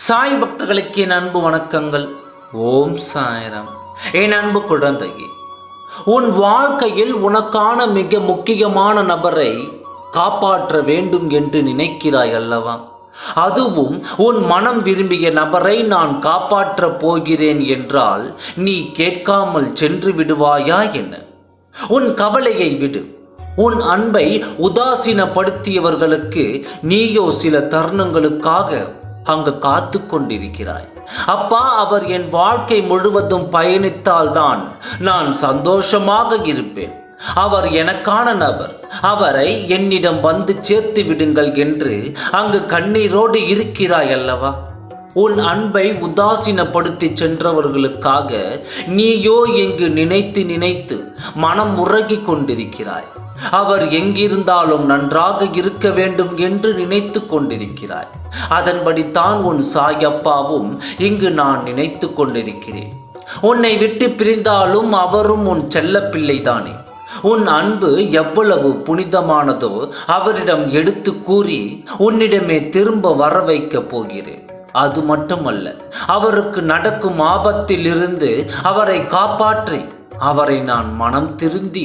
சாய் பக்தர்களுக்கு என் அன்பு வணக்கங்கள். ஓம் சாய்ராம். என் அன்பு குழந்தையே, உன் வாழ்க்கையில் உனக்கான மிக முக்கியமான நபரை காப்பாற்ற வேண்டும் என்று நினைக்கிறாய் அல்லவா? அதுவும் உன் மனம் விரும்பிய நபரை நான் காப்பாற்றப் போகிறேன் என்றால் நீ கேட்காமல் சென்று விடுவாயா என்ன? உன் கவலையை விடு. உன் அன்பை உதாசீனப்படுத்தியவர்களுக்கு நீயோ சில தருணங்களுக்காக அங்கு காத்து கொண்டிருக்கிறாய். அப்பா, அவர் என் வாழ்க்கை முழுவதும் பயணித்தால்தான் நான் சந்தோஷமாக இருப்பேன். அவர் எனக்கான நபர், அவரை என்னிடம் வந்து சேர்த்து விடுங்கள் என்று அங்கு கண்ணீரோடு இருக்கிறாய் அல்லவா? உன் அன்பை உதாசீனப்படுத்தி சென்றவர்களுக்காக நீயோ இங்கு நினைத்து நினைத்து மனம் உருகி கொண்டிருக்கிறாய். அவர் எங்கிருந்தாலும் நன்றாக இருக்க வேண்டும் என்று நினைத்து கொண்டிருக்கிறாய். அதன்படித்தான் உன் சாயப்பாவும் இங்கு நான் நினைத்து கொண்டிருக்கிறேன். உன்னை விட்டு பிரிந்தாலும் அவரும் உன் செல்ல பிள்ளைதானே. உன் அன்பு எவ்வளவு புனிதமானதோ அவரிடம் எடுத்து கூறி உன்னிடமே திரும்ப வர வைக்கப் போகிறேன். அது மட்டுமல்ல, அவருக்கு நடக்கும் ஆபத்திலிருந்து அவரை காப்பாற்றி அவரை நான் மனம் திருந்தி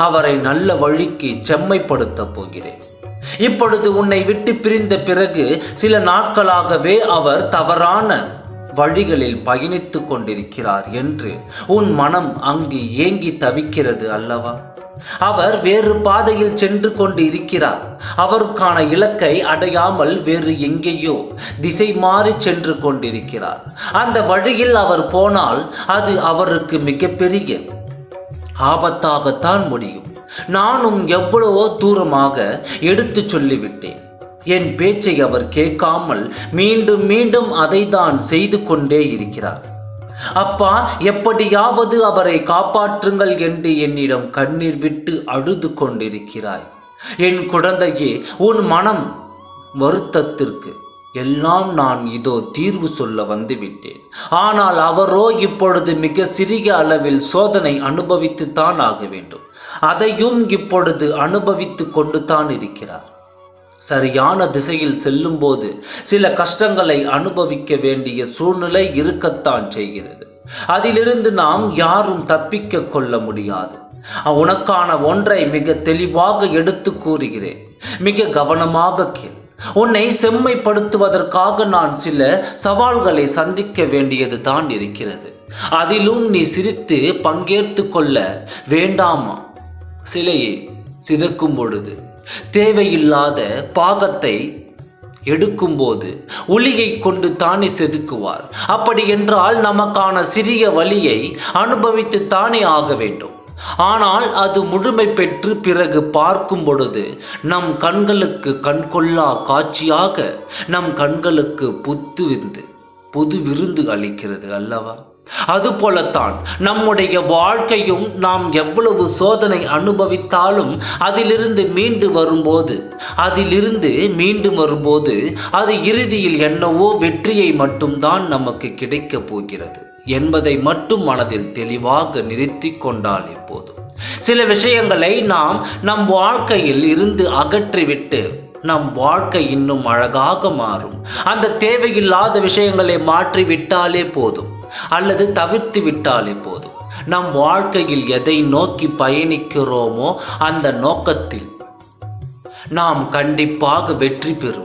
அவரை நல்ல வழிக்கு செம்மைப்படுத்த போகிறேன். இப்பொழுது உன்னை விட்டு பிரிந்த பிறகு சில நாட்களாகவே அவர் தவறான வழிகளில் பயணித்து கொண்டிருக்கிறார் என்று உன் மனம் அங்கு ஏங்கி தவிக்கிறது அல்லவா? அவர் வேறு பாதையில் சென்று கொண்டு இருக்கிறார். அவருக்கான இலக்கை அடையாமல் வேறு எங்கேயோ திசை மாறி சென்று கொண்டிருக்கிறார். அந்த வழியில் அவர் போனால் அது அவருக்கு மிகப்பெரிய ஆபத்தாகத்தான் முடியும். நானும் எவ்வளவோ தூரமாக எடுத்து சொல்லிவிட்டேன். என் பேச்சை அவர் கேட்காமல் மீண்டும் மீண்டும் அதை தான் செய்து கொண்டே இருக்கிறார். அப்பா, எப்படியாவது அவரை காப்பாற்றுங்கள் என்று என்னிடம் கண்ணீர் விட்டு அழுது கொண்டிருக்கிறாய். என் குழந்தையே, உன் மனம் வருத்தத்திற்கு எல்லாம் நான் இதோ தீர்வு சொல்ல வந்துவிட்டேன். ஆனால் அவரோ இப்பொழுது மிக சிறிய அளவில் சோதனை அனுபவித்து தான் ஆக வேண்டும். அதையும் இப்பொழுது அனுபவித்து கொண்டு தான் இருக்கிறார். சரியான திசையில் செல்லும் போது சில கஷ்டங்களை அனுபவிக்க வேண்டிய சூழ்நிலை இருக்கத்தான் செய்கிறது. அதிலிருந்து நாம் யாரும் தப்பிக்க கொள்ள முடியாது. உனக்கான ஒன்றை மிக தெளிவாக எடுத்து கூறுகிறேன். மிக கவனமாக கேள். உன்னை செம்மைப்படுத்துவதற்காக நான் சில சவால்களை சந்திக்க வேண்டியது தான் இருக்கிறது. அதிலும் நீ சிரித்து பங்கேற்று கொள்ள வேண்டாமா? சிலையை சிதைக்கும் பொழுது தேவையில்லாத பாகத்தை எடுக்கும்போது உளியை கொண்டு தானே செதுக்குவார். அப்படி என்றால் நமக்கான சிறிய வலியை அனுபவித்து தானே ஆக வேண்டும். ஆனால் அது முழுமை பெற்று பிறகு பார்க்கும் பொழுது நம் கண்களுக்கு கண்கொள்ளா காட்சியாக நம் கண்களுக்கு புது விருந்து அளிக்கிறது அல்லவா? அதுபோலத்தான் நம்முடைய வாழ்க்கையும் நாம் எவ்வளவு சோதனை அனுபவித்தாலும் அதிலிருந்து மீண்டு வரும்போது அது இறுதியில் என்னவோ வெற்றியை மட்டும்தான் நமக்கு கிடைக்கப் போகிறது என்பதை மட்டும் மனதில் தெளிவாக நிறுத்தி கொண்டால் போதும். சில விஷயங்களை நாம் நம் வாழ்க்கையில் இருந்து அகற்றிவிட்டு நம் வாழ்க்கை இன்னும் அழகாக மாறும். அந்த தேவையில்லாத விஷயங்களை மாற்றி விட்டாலே போதும், அல்லது தவிர்த்து விட்டாலே போதும். நம் வாழ்க்கையில் எதை நோக்கி பயணிக்கிறோமோ அந்த நோக்கத்தில் நாம் கண்டிப்பாக வெற்றி பெறுவோம்.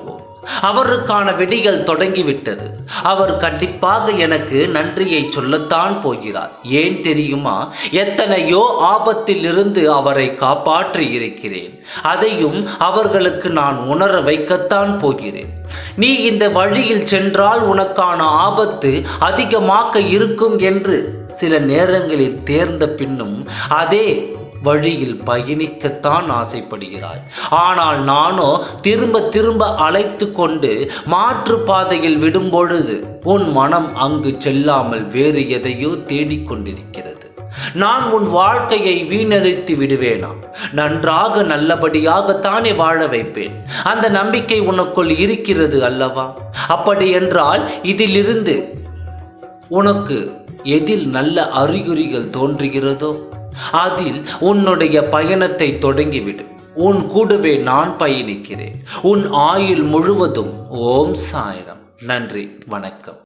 அவருக்கான விடிகள் தொடங்கிவிட்டது. அவர் கண்டிப்பாக எனக்கு நன்றியை சொல்லத்தான் போகிறார். ஏன் தெரியுமா? எத்தனையோ ஆபத்தில் இருந்து அவரை காப்பாற்றி இருக்கிறேன். அதையும் அவர்களுக்கு நான் உணர வைக்கத்தான் போகிறேன். நீ இந்த வழியில் சென்றால் உனக்கான ஆபத்து அதிகமாக இருக்கும் என்று சில நேரங்களில் தேர்ந்த பின்னும் அதே வழியில் பயணிக்கத்தான் ஆசைப்படுகிறாய். ஆனால் நானோ திரும்ப அழைத்து கொண்டு மாற்று பாதையில் விடும் பொழுது உன் மனம் அங்கு செல்லாமல் வேறு எதையோ தேடிக்கொண்டிருக்கிறது. நான் உன் வாழ்க்கையை வீணடித்து விடுவேனா? நன்றாக நல்லபடியாகத்தானே வாழ வைப்பேன். அந்த நம்பிக்கை உனக்குள் இருக்கிறது அல்லவா? அப்படி என்றால் இதிலிருந்து உனக்கு எதில் நல்ல அறிகுறிகள் தோன்றுகிறதோ அதில் உன்னுடைய பயணத்தை தொடங்கிவிடு. உன் கூடவே நான் பயணிக்கிறேன். உன் ஆயுள் முழுவதும் ஓம் சாய்ராம். நன்றி, வணக்கம்.